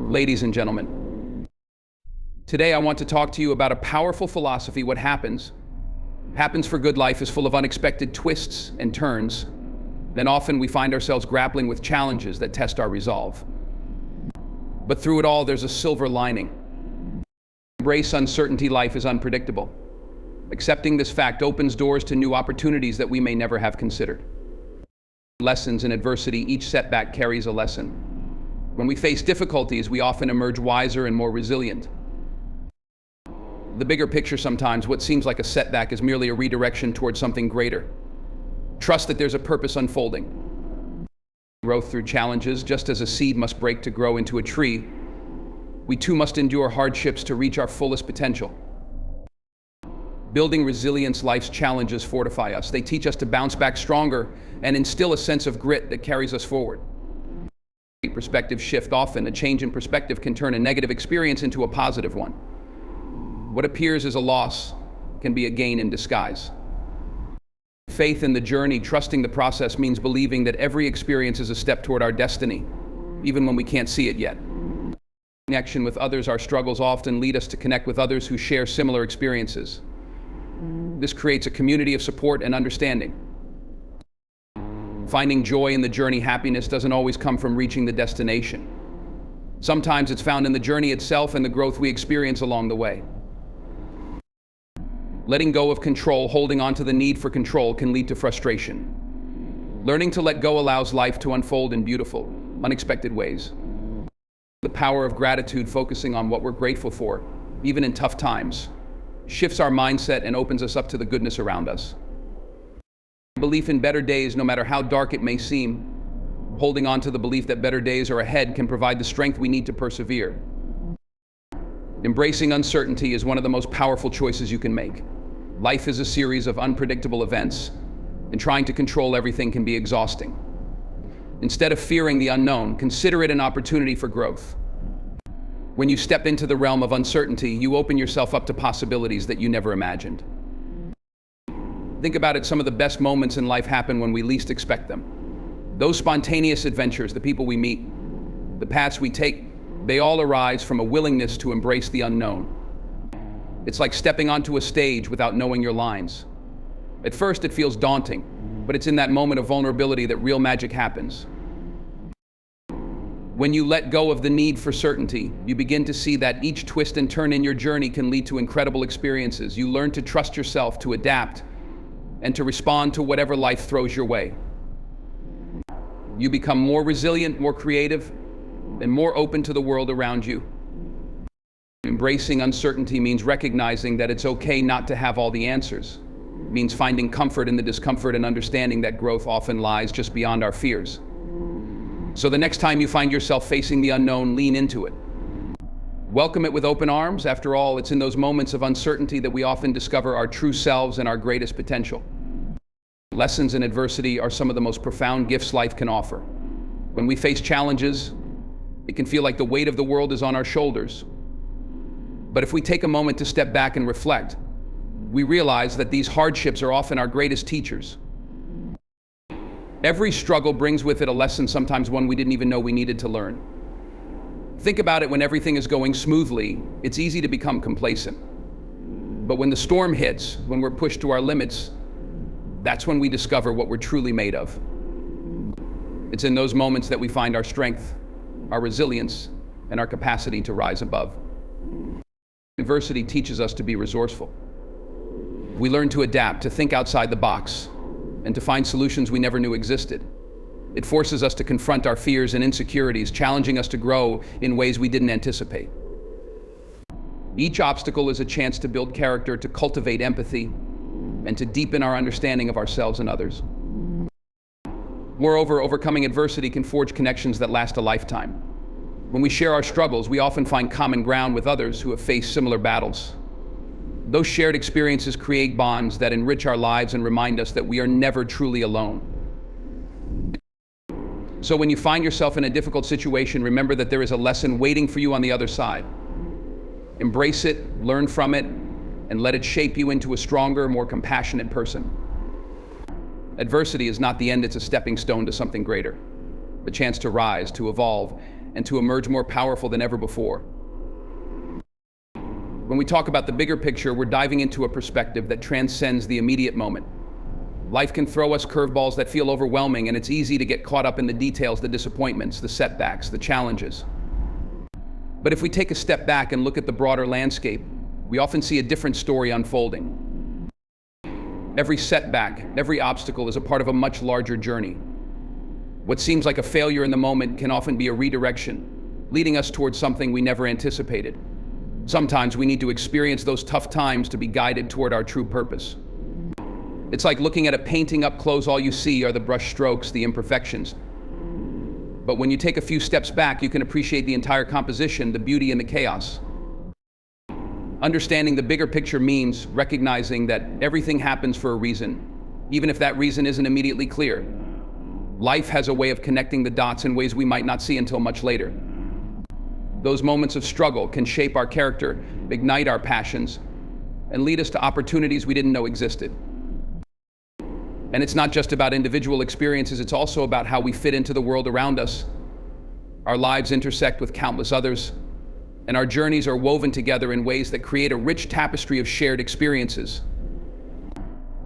Ladies and gentlemen, today I want to talk to you about a powerful philosophy. What happens for good life is full of unexpected twists and turns. Then often we find ourselves grappling with challenges that test our resolve. But through it all, there's a silver lining. Embrace uncertainty. Life is unpredictable. Accepting this fact opens doors to new opportunities that we may never have considered. Lessons in adversity. Each setback carries a lesson. When we face difficulties, we often emerge wiser and more resilient. The bigger picture, sometimes what seems like a setback is merely a redirection towards something greater. Trust that there's a purpose unfolding. Growth through challenges. Just as a seed must break to grow into a tree, we too must endure hardships to reach our fullest potential. Building resilience. Life's challenges fortify us. They teach us to bounce back stronger and instill a sense of grit that carries us forward. Perspective shift. Often, a change in perspective can turn a negative experience into a positive one. What appears as a loss can be a gain in disguise. Faith in the journey. Trusting the process means believing that every experience is a step toward our destiny, even when we can't see it yet. Connection with others. Our struggles often lead us to connect with others who share similar experiences. This creates a community of support and understanding. Finding joy in the journey. Happiness doesn't always come from reaching the destination. Sometimes it's found in the journey itself and the growth we experience along the way. Letting go of control. Holding on to the need for control can lead to frustration. Learning to let go allows life to unfold in beautiful, unexpected ways. The power of gratitude. Focusing on what we're grateful for, even in tough times, shifts our mindset and opens us up to the goodness around us. Belief in better days. No matter how dark it may seem, holding on to the belief that better days are ahead can provide the strength we need to persevere. Embracing uncertainty is one of the most powerful choices you can make. Life is a series of unpredictable events, and trying to control everything can be exhausting. Instead of fearing the unknown, consider it an opportunity for growth. When you step into the realm of uncertainty, you open yourself up to possibilities that you never imagined. Think about it. Some of the best moments in life happen when we least expect them. Those spontaneous adventures, the people we meet, the paths we take, they all arise from a willingness to embrace the unknown. It's like stepping onto a stage without knowing your lines. At first it feels daunting, but it's in that moment of vulnerability that real magic happens. When you let go of the need for certainty, you begin to see that each twist and turn in your journey can lead to incredible experiences. You learn to trust yourself, to adapt, and to respond to whatever life throws your way. You become more resilient, more creative, and more open to the world around you. Embracing uncertainty means recognizing that it's okay not to have all the answers. It means finding comfort in the discomfort and understanding that growth often lies just beyond our fears. So the next time you find yourself facing the unknown, lean into it. Welcome it with open arms. After all, it's in those moments of uncertainty that we often discover our true selves and our greatest potential. Lessons in adversity are some of the most profound gifts life can offer. When we face challenges, it can feel like the weight of the world is on our shoulders. But if we take a moment to step back and reflect, we realize that these hardships are often our greatest teachers. Every struggle brings with it a lesson, sometimes one we didn't even know we needed to learn. Think about it. When everything is going smoothly, it's easy to become complacent. But when the storm hits, when we're pushed to our limits, that's when we discover what we're truly made of. It's in those moments that we find our strength, our resilience, and our capacity to rise above. Adversity teaches us to be resourceful. We learn to adapt, to think outside the box, and to find solutions we never knew existed. It forces us to confront our fears and insecurities, challenging us to grow in ways we didn't anticipate. Each obstacle is a chance to build character, to cultivate empathy, and to deepen our understanding of ourselves and others. Moreover, overcoming adversity can forge connections that last a lifetime. When we share our struggles, we often find common ground with others who have faced similar battles. Those shared experiences create bonds that enrich our lives and remind us that we are never truly alone. So when you find yourself in a difficult situation, remember that there is a lesson waiting for you on the other side. Embrace it, learn from it, and let it shape you into a stronger, more compassionate person. Adversity is not the end, it's a stepping stone to something greater. The chance to rise, to evolve, and to emerge more powerful than ever before. When we talk about the bigger picture, we're diving into a perspective that transcends the immediate moment. Life can throw us curveballs that feel overwhelming, and it's easy to get caught up in the details, the disappointments, the setbacks, the challenges. But if we take a step back and look at the broader landscape, we often see a different story unfolding. Every setback, every obstacle is a part of a much larger journey. What seems like a failure in the moment can often be a redirection, leading us towards something we never anticipated. Sometimes we need to experience those tough times to be guided toward our true purpose. It's like looking at a painting up close. All you see are the brush strokes, the imperfections. But when you take a few steps back, you can appreciate the entire composition, the beauty and the chaos. Understanding the bigger picture means recognizing that everything happens for a reason, even if that reason isn't immediately clear. Life has a way of connecting the dots in ways we might not see until much later. Those moments of struggle can shape our character, ignite our passions, and lead us to opportunities we didn't know existed. And it's not just about individual experiences, it's also about how we fit into the world around us. Our lives intersect with countless others, and our journeys are woven together in ways that create a rich tapestry of shared experiences.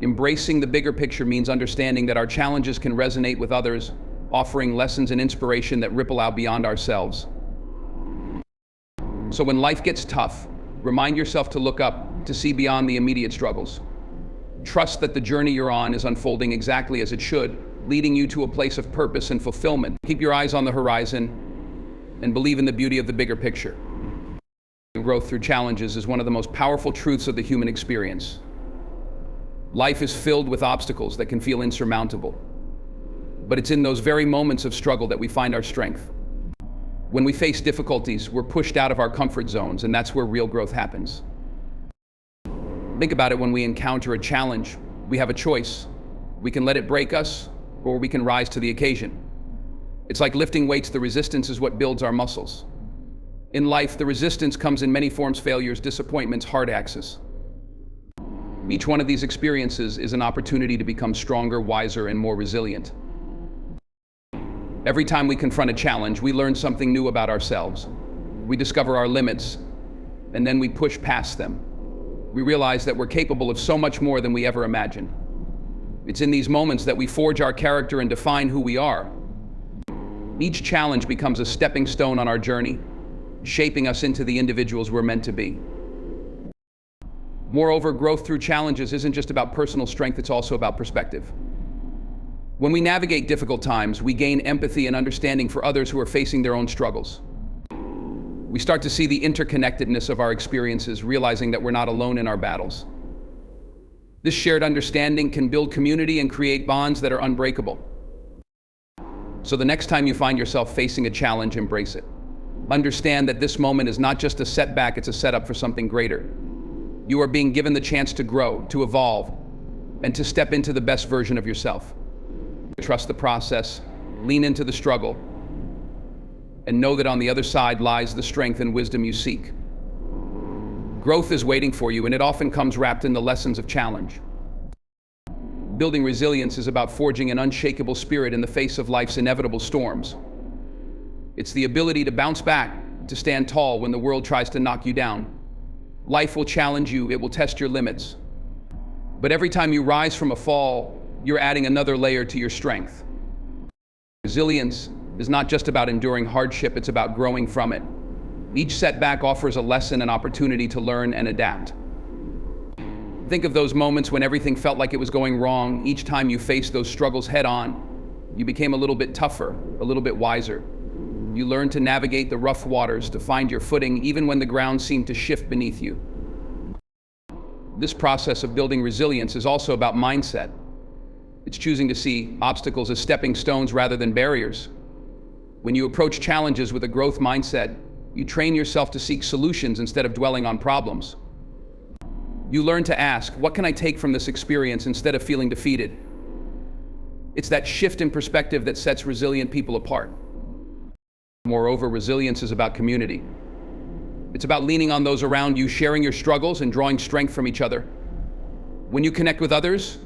Embracing the bigger picture means understanding that our challenges can resonate with others, offering lessons and inspiration that ripple out beyond ourselves. So when life gets tough, remind yourself to look up, to see beyond the immediate struggles. Trust that the journey you're on is unfolding exactly as it should, leading you to a place of purpose and fulfillment. Keep your eyes on the horizon and believe in the beauty of the bigger picture. Growth through challenges is one of the most powerful truths of the human experience. Life is filled with obstacles that can feel insurmountable, but it's in those very moments of struggle that we find our strength. When we face difficulties, we're pushed out of our comfort zones, and that's where real growth happens. Think about it. When we encounter a challenge, we have a choice. We can let it break us, or we can rise to the occasion. It's like lifting weights. The resistance is what builds our muscles. In life, the resistance comes in many forms: failures, disappointments, hard axes. Each one of these experiences is an opportunity to become stronger, wiser, and more resilient. Every time we confront a challenge, we learn something new about ourselves. We discover our limits, and then we push past them. We realize that we're capable of so much more than we ever imagined. It's in these moments that we forge our character and define who we are. Each challenge becomes a stepping stone on our journey, shaping us into the individuals we're meant to be. Moreover, growth through challenges isn't just about personal strength, it's also about perspective. When we navigate difficult times, we gain empathy and understanding for others who are facing their own struggles. We start to see the interconnectedness of our experiences, realizing that we're not alone in our battles. This shared understanding can build community and create bonds that are unbreakable. So the next time you find yourself facing a challenge, embrace it. Understand that this moment is not just a setback, it's a setup for something greater. You are being given the chance to grow, to evolve, and to step into the best version of yourself. Trust the process, lean into the struggle, and know that on the other side lies the strength and wisdom you seek. Growth is waiting for you, and it often comes wrapped in the lessons of challenge. Building resilience is about forging an unshakable spirit in the face of life's inevitable storms. It's the ability to bounce back, to stand tall when the world tries to knock you down. Life will challenge you, it will test your limits. But every time you rise from a fall, you're adding another layer to your strength. Resilience is not just about enduring hardship, it's about growing from it. Each setback offers a lesson, an opportunity to learn and adapt. Think of those moments when everything felt like it was going wrong. Each time you faced those struggles head on, you became a little bit tougher, a little bit wiser. You learned to navigate the rough waters, to find your footing, even when the ground seemed to shift beneath you. This process of building resilience is also about mindset. It's choosing to see obstacles as stepping stones rather than barriers. When you approach challenges with a growth mindset, you train yourself to seek solutions instead of dwelling on problems. You learn to ask, what can I take from this experience, instead of feeling defeated? It's that shift in perspective that sets resilient people apart. Moreover, resilience is about community. It's about leaning on those around you, sharing your struggles and drawing strength from each other. When you connect with others,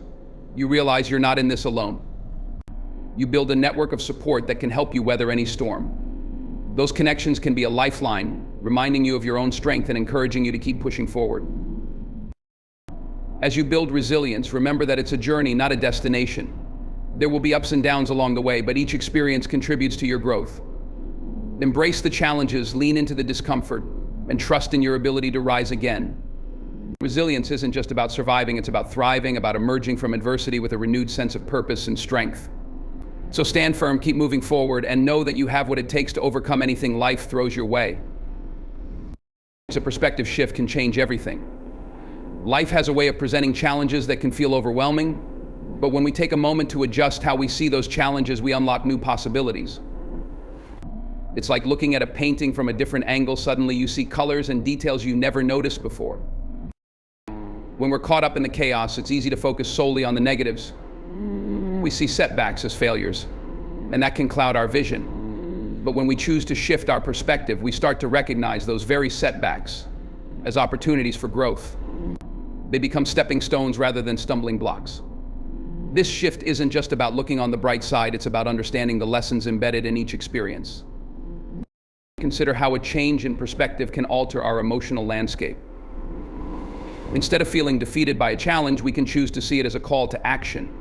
you realize you're not in this alone. You build a network of support that can help you weather any storm. Those connections can be a lifeline, reminding you of your own strength and encouraging you to keep pushing forward. As you build resilience, remember that it's a journey, not a destination. There will be ups and downs along the way, but each experience contributes to your growth. Embrace the challenges, lean into the discomfort, and trust in your ability to rise again. Resilience isn't just about surviving, it's about thriving, about emerging from adversity with a renewed sense of purpose and strength. So stand firm, keep moving forward, and know that you have what it takes to overcome anything life throws your way. A perspective shift can change everything. Life has a way of presenting challenges that can feel overwhelming, but when we take a moment to adjust how we see those challenges, we unlock new possibilities. It's like looking at a painting from a different angle. Suddenly you see colors and details you never noticed before. When we're caught up in the chaos, it's easy to focus solely on the negatives. We see setbacks as failures, and that can cloud our vision. But when we choose to shift our perspective, we start to recognize those very setbacks as opportunities for growth. They become stepping stones rather than stumbling blocks. This shift isn't just about looking on the bright side, it's about understanding the lessons embedded in each experience. Consider how a change in perspective can alter our emotional landscape. Instead of feeling defeated by a challenge, we can choose to see it as a call to action,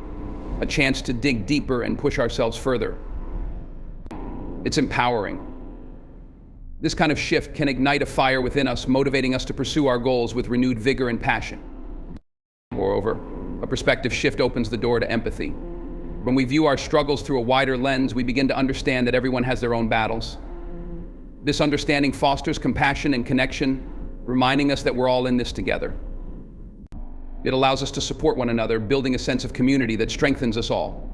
a chance to dig deeper and push ourselves further. It's empowering. This kind of shift can ignite a fire within us, motivating us to pursue our goals with renewed vigor and passion. Moreover, a perspective shift opens the door to empathy. When we view our struggles through a wider lens, we begin to understand that everyone has their own battles. This understanding fosters compassion and connection, reminding us that we're all in this together. It allows us to support one another, building a sense of community that strengthens us all.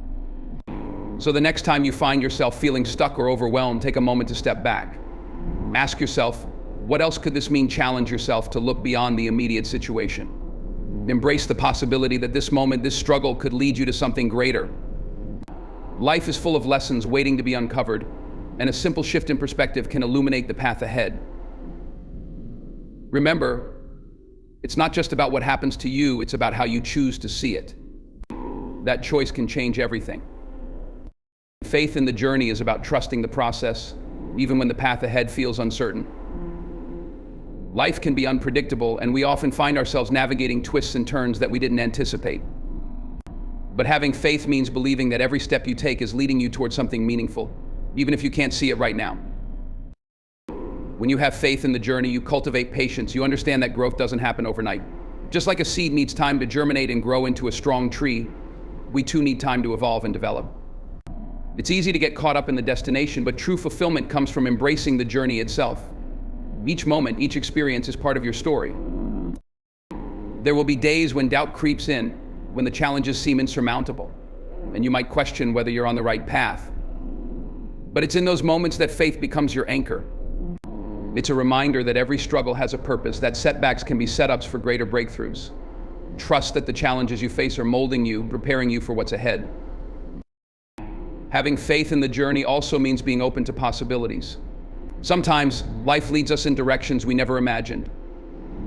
So the next time you find yourself feeling stuck or overwhelmed, take a moment to step back. Ask yourself, what else could this mean? Challenge yourself to look beyond the immediate situation. Embrace the possibility that this moment, this struggle could lead you to something greater. Life is full of lessons waiting to be uncovered, and a simple shift in perspective can illuminate the path ahead. Remember, it's not just about what happens to you, it's about how you choose to see it. That choice can change everything. Faith in the journey is about trusting the process, even when the path ahead feels uncertain. Life can be unpredictable, and we often find ourselves navigating twists and turns that we didn't anticipate. But having faith means believing that every step you take is leading you towards something meaningful, even if you can't see it right now. When you have faith in the journey, you cultivate patience. You understand that growth doesn't happen overnight. Just like a seed needs time to germinate and grow into a strong tree, we too need time to evolve and develop. It's easy to get caught up in the destination, but true fulfillment comes from embracing the journey itself. Each moment, each experience is part of your story. There will be days when doubt creeps in, when the challenges seem insurmountable, and you might question whether you're on the right path. But it's in those moments that faith becomes your anchor. It's a reminder that every struggle has a purpose, that setbacks can be setups for greater breakthroughs. Trust that the challenges you face are molding you, preparing you for what's ahead. Having faith in the journey also means being open to possibilities. Sometimes life leads us in directions we never imagined.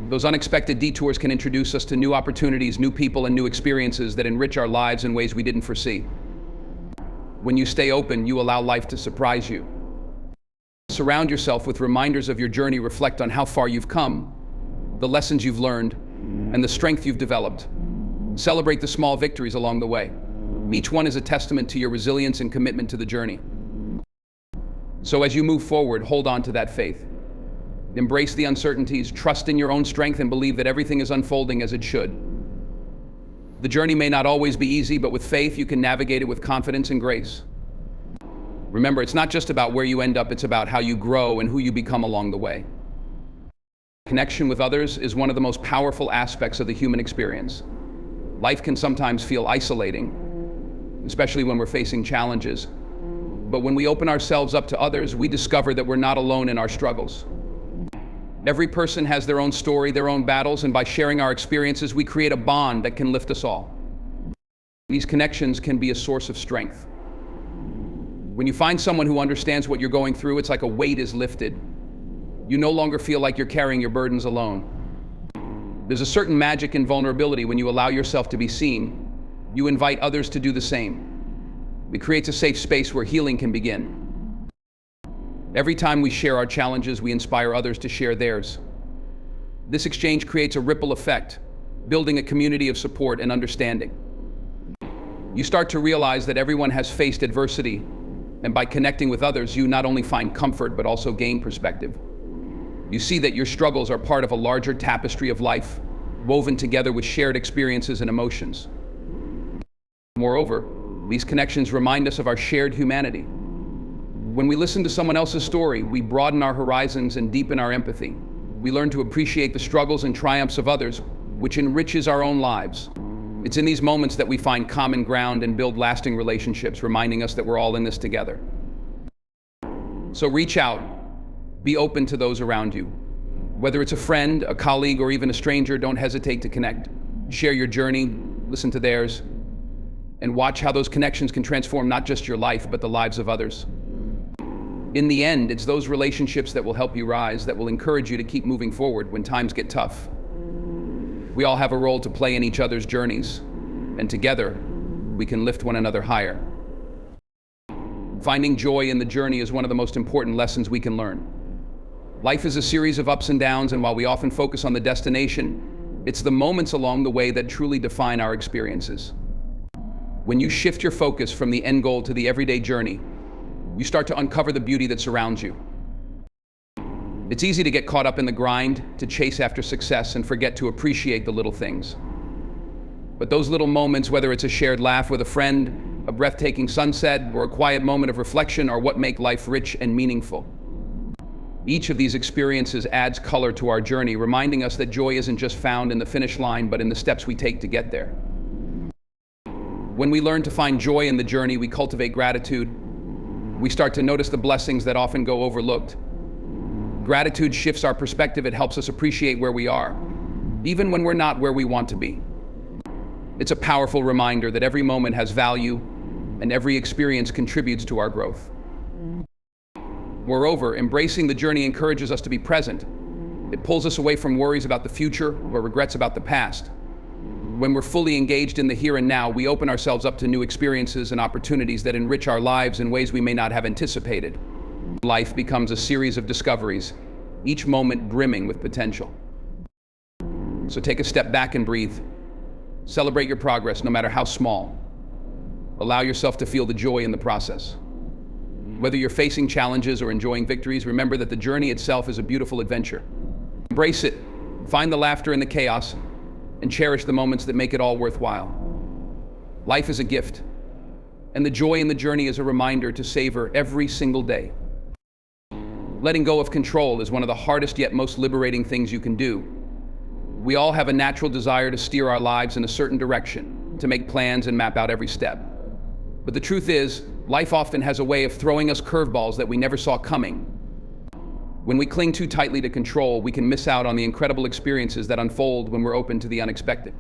Those unexpected detours can introduce us to new opportunities, new people, and new experiences that enrich our lives in ways we didn't foresee. When you stay open, you allow life to surprise you. Surround yourself with reminders of your journey. Reflect on how far you've come, the lessons you've learned, and the strength you've developed. Celebrate the small victories along the way. Each one is a testament to your resilience and commitment to the journey. So as you move forward, hold on to that faith. Embrace the uncertainties, trust in your own strength, and believe that everything is unfolding as it should. The journey may not always be easy, but with faith, you can navigate it with confidence and grace. Remember, it's not just about where you end up, it's about how you grow and who you become along the way. Connection with others is one of the most powerful aspects of the human experience. Life can sometimes feel isolating, especially when we're facing challenges. But when we open ourselves up to others, we discover that we're not alone in our struggles. Every person has their own story, their own battles, and by sharing our experiences, we create a bond that can lift us all. These connections can be a source of strength. When you find someone who understands what you're going through, it's like a weight is lifted. You no longer feel like you're carrying your burdens alone. There's a certain magic in vulnerability when you allow yourself to be seen. You invite others to do the same. It creates a safe space where healing can begin. Every time we share our challenges, we inspire others to share theirs. This exchange creates a ripple effect, building a community of support and understanding. You start to realize that everyone has faced adversity, and by connecting with others, you not only find comfort, but also gain perspective. You see that your struggles are part of a larger tapestry of life, woven together with shared experiences and emotions. Moreover, these connections remind us of our shared humanity. When we listen to someone else's story, we broaden our horizons and deepen our empathy. We learn to appreciate the struggles and triumphs of others, which enriches our own lives. It's in these moments that we find common ground and build lasting relationships, reminding us that we're all in this together. So reach out, be open to those around you. Whether it's a friend, a colleague, or even a stranger, don't hesitate to connect. Share your journey, listen to theirs, and watch how those connections can transform not just your life, but the lives of others. In the end, it's those relationships that will help you rise, that will encourage you to keep moving forward when times get tough. We all have a role to play in each other's journeys, and together, we can lift one another higher. Finding joy in the journey is one of the most important lessons we can learn. Life is a series of ups and downs, and while we often focus on the destination, it's the moments along the way that truly define our experiences. When you shift your focus from the end goal to the everyday journey, you start to uncover the beauty that surrounds you. It's easy to get caught up in the grind, to chase after success and forget to appreciate the little things. But those little moments, whether it's a shared laugh with a friend, a breathtaking sunset, or a quiet moment of reflection, are what make life rich and meaningful. Each of these experiences adds color to our journey, reminding us that joy isn't just found in the finish line, but in the steps we take to get there. When we learn to find joy in the journey, we cultivate gratitude. We start to notice the blessings that often go overlooked. Gratitude shifts our perspective. It helps us appreciate where we are, even when we're not where we want to be. It's a powerful reminder that every moment has value and every experience contributes to our growth. Moreover, embracing the journey encourages us to be present. It pulls us away from worries about the future or regrets about the past. When we're fully engaged in the here and now, we open ourselves up to new experiences and opportunities that enrich our lives in ways we may not have anticipated. Life becomes a series of discoveries, each moment brimming with potential. So take a step back and breathe. Celebrate your progress, no matter how small. Allow yourself to feel the joy in the process. Whether you're facing challenges or enjoying victories, remember that the journey itself is a beautiful adventure. Embrace it, find the laughter in the chaos, and cherish the moments that make it all worthwhile. Life is a gift, and the joy in the journey is a reminder to savor every single day. Letting go of control is one of the hardest yet most liberating things you can do. We all have a natural desire to steer our lives in a certain direction, to make plans and map out every step. But the truth is, life often has a way of throwing us curveballs that we never saw coming. When we cling too tightly to control, we can miss out on the incredible experiences that unfold when we're open to the unexpected.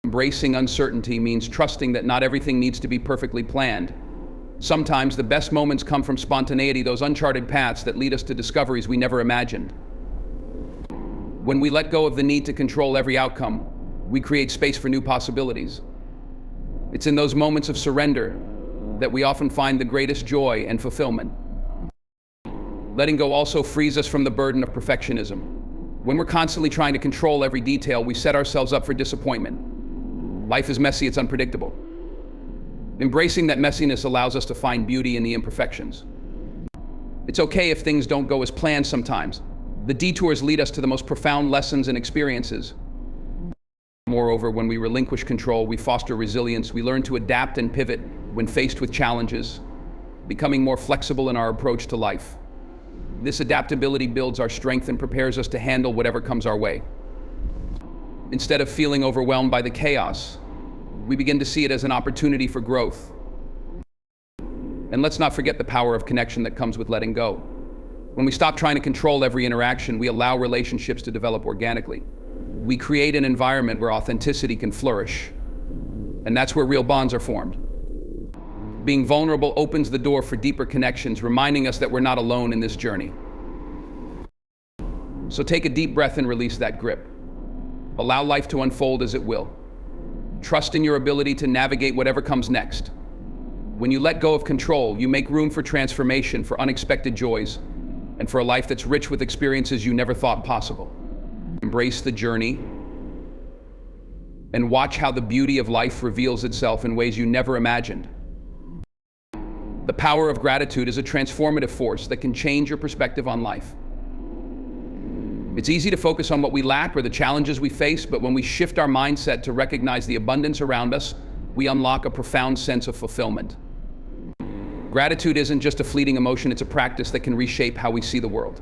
Embracing uncertainty means trusting that not everything needs to be perfectly planned. Sometimes the best moments come from spontaneity, those uncharted paths that lead us to discoveries we never imagined. When we let go of the need to control every outcome, we create space for new possibilities. It's in those moments of surrender that we often find the greatest joy and fulfillment. Letting go also frees us from the burden of perfectionism. When we're constantly trying to control every detail, we set ourselves up for disappointment. Life is messy, it's unpredictable. Embracing that messiness allows us to find beauty in the imperfections. It's okay if things don't go as planned sometimes. The detours lead us to the most profound lessons and experiences. Moreover, when we relinquish control, we foster resilience. We learn to adapt and pivot when faced with challenges, becoming more flexible in our approach to life. This adaptability builds our strength and prepares us to handle whatever comes our way. Instead of feeling overwhelmed by the chaos, we begin to see it as an opportunity for growth. And let's not forget the power of connection that comes with letting go. When we stop trying to control every interaction, we allow relationships to develop organically. We create an environment where authenticity can flourish. And that's where real bonds are formed. Being vulnerable opens the door for deeper connections, reminding us that we're not alone in this journey. So take a deep breath and release that grip. Allow life to unfold as it will. Trust in your ability to navigate whatever comes next. When you let go of control, you make room for transformation, for unexpected joys, and for a life that's rich with experiences you never thought possible. Embrace the journey and watch how the beauty of life reveals itself in ways you never imagined. The power of gratitude is a transformative force that can change your perspective on life. It's easy to focus on what we lack or the challenges we face, but when we shift our mindset to recognize the abundance around us, we unlock a profound sense of fulfillment. Gratitude isn't just a fleeting emotion, it's a practice that can reshape how we see the world.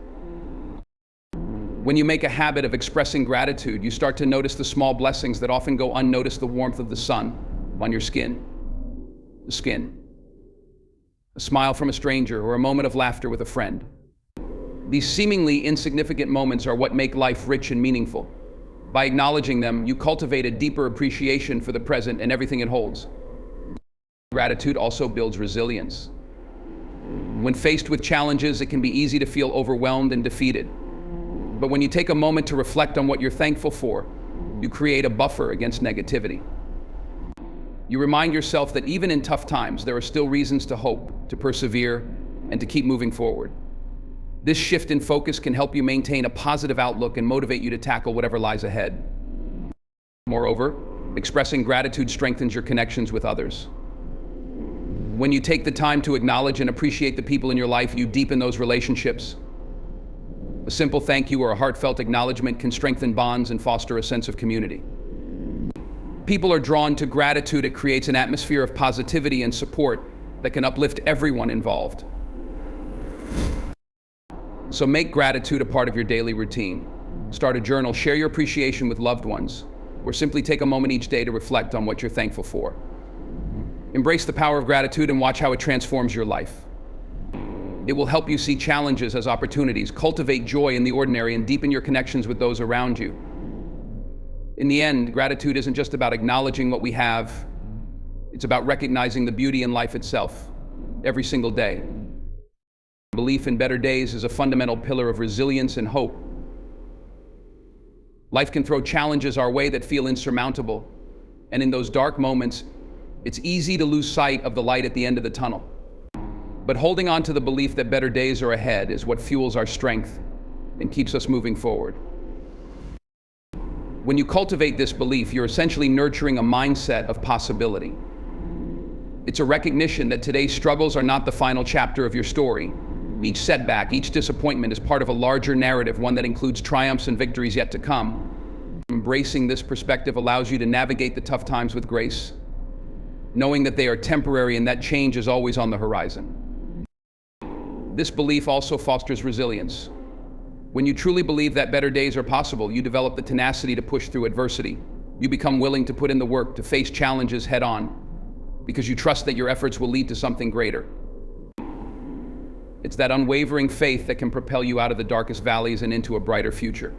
When you make a habit of expressing gratitude, you start to notice the small blessings that often go unnoticed: the warmth of the sun on your skin, a smile from a stranger, or a moment of laughter with a friend. These seemingly insignificant moments are what make life rich and meaningful. By acknowledging them, you cultivate a deeper appreciation for the present and everything it holds. Gratitude also builds resilience. When faced with challenges, it can be easy to feel overwhelmed and defeated. But when you take a moment to reflect on what you're thankful for, you create a buffer against negativity. You remind yourself that even in tough times, there are still reasons to hope, to persevere, and to keep moving forward. This shift in focus can help you maintain a positive outlook and motivate you to tackle whatever lies ahead. Moreover, expressing gratitude strengthens your connections with others. When you take the time to acknowledge and appreciate the people in your life, you deepen those relationships. A simple thank you or a heartfelt acknowledgement can strengthen bonds and foster a sense of community. People are drawn to gratitude. It creates an atmosphere of positivity and support that can uplift everyone involved. So make gratitude a part of your daily routine. Start a journal, share your appreciation with loved ones, or simply take a moment each day to reflect on what you're thankful for. Embrace the power of gratitude and watch how it transforms your life. It will help you see challenges as opportunities, cultivate joy in the ordinary, and deepen your connections with those around you. In the end, gratitude isn't just about acknowledging what we have, it's about recognizing the beauty in life itself, every single day. Belief in better days is a fundamental pillar of resilience and hope. Life can throw challenges our way that feel insurmountable, and in those dark moments, it's easy to lose sight of the light at the end of the tunnel. But holding on to the belief that better days are ahead is what fuels our strength and keeps us moving forward. When you cultivate this belief, you're essentially nurturing a mindset of possibility. It's a recognition that today's struggles are not the final chapter of your story. Each setback, each disappointment is part of a larger narrative, one that includes triumphs and victories yet to come. Embracing this perspective allows you to navigate the tough times with grace, knowing that they are temporary and that change is always on the horizon. This belief also fosters resilience. When you truly believe that better days are possible, you develop the tenacity to push through adversity. You become willing to put in the work to face challenges head on, because you trust that your efforts will lead to something greater. It's that unwavering faith that can propel you out of the darkest valleys and into a brighter future.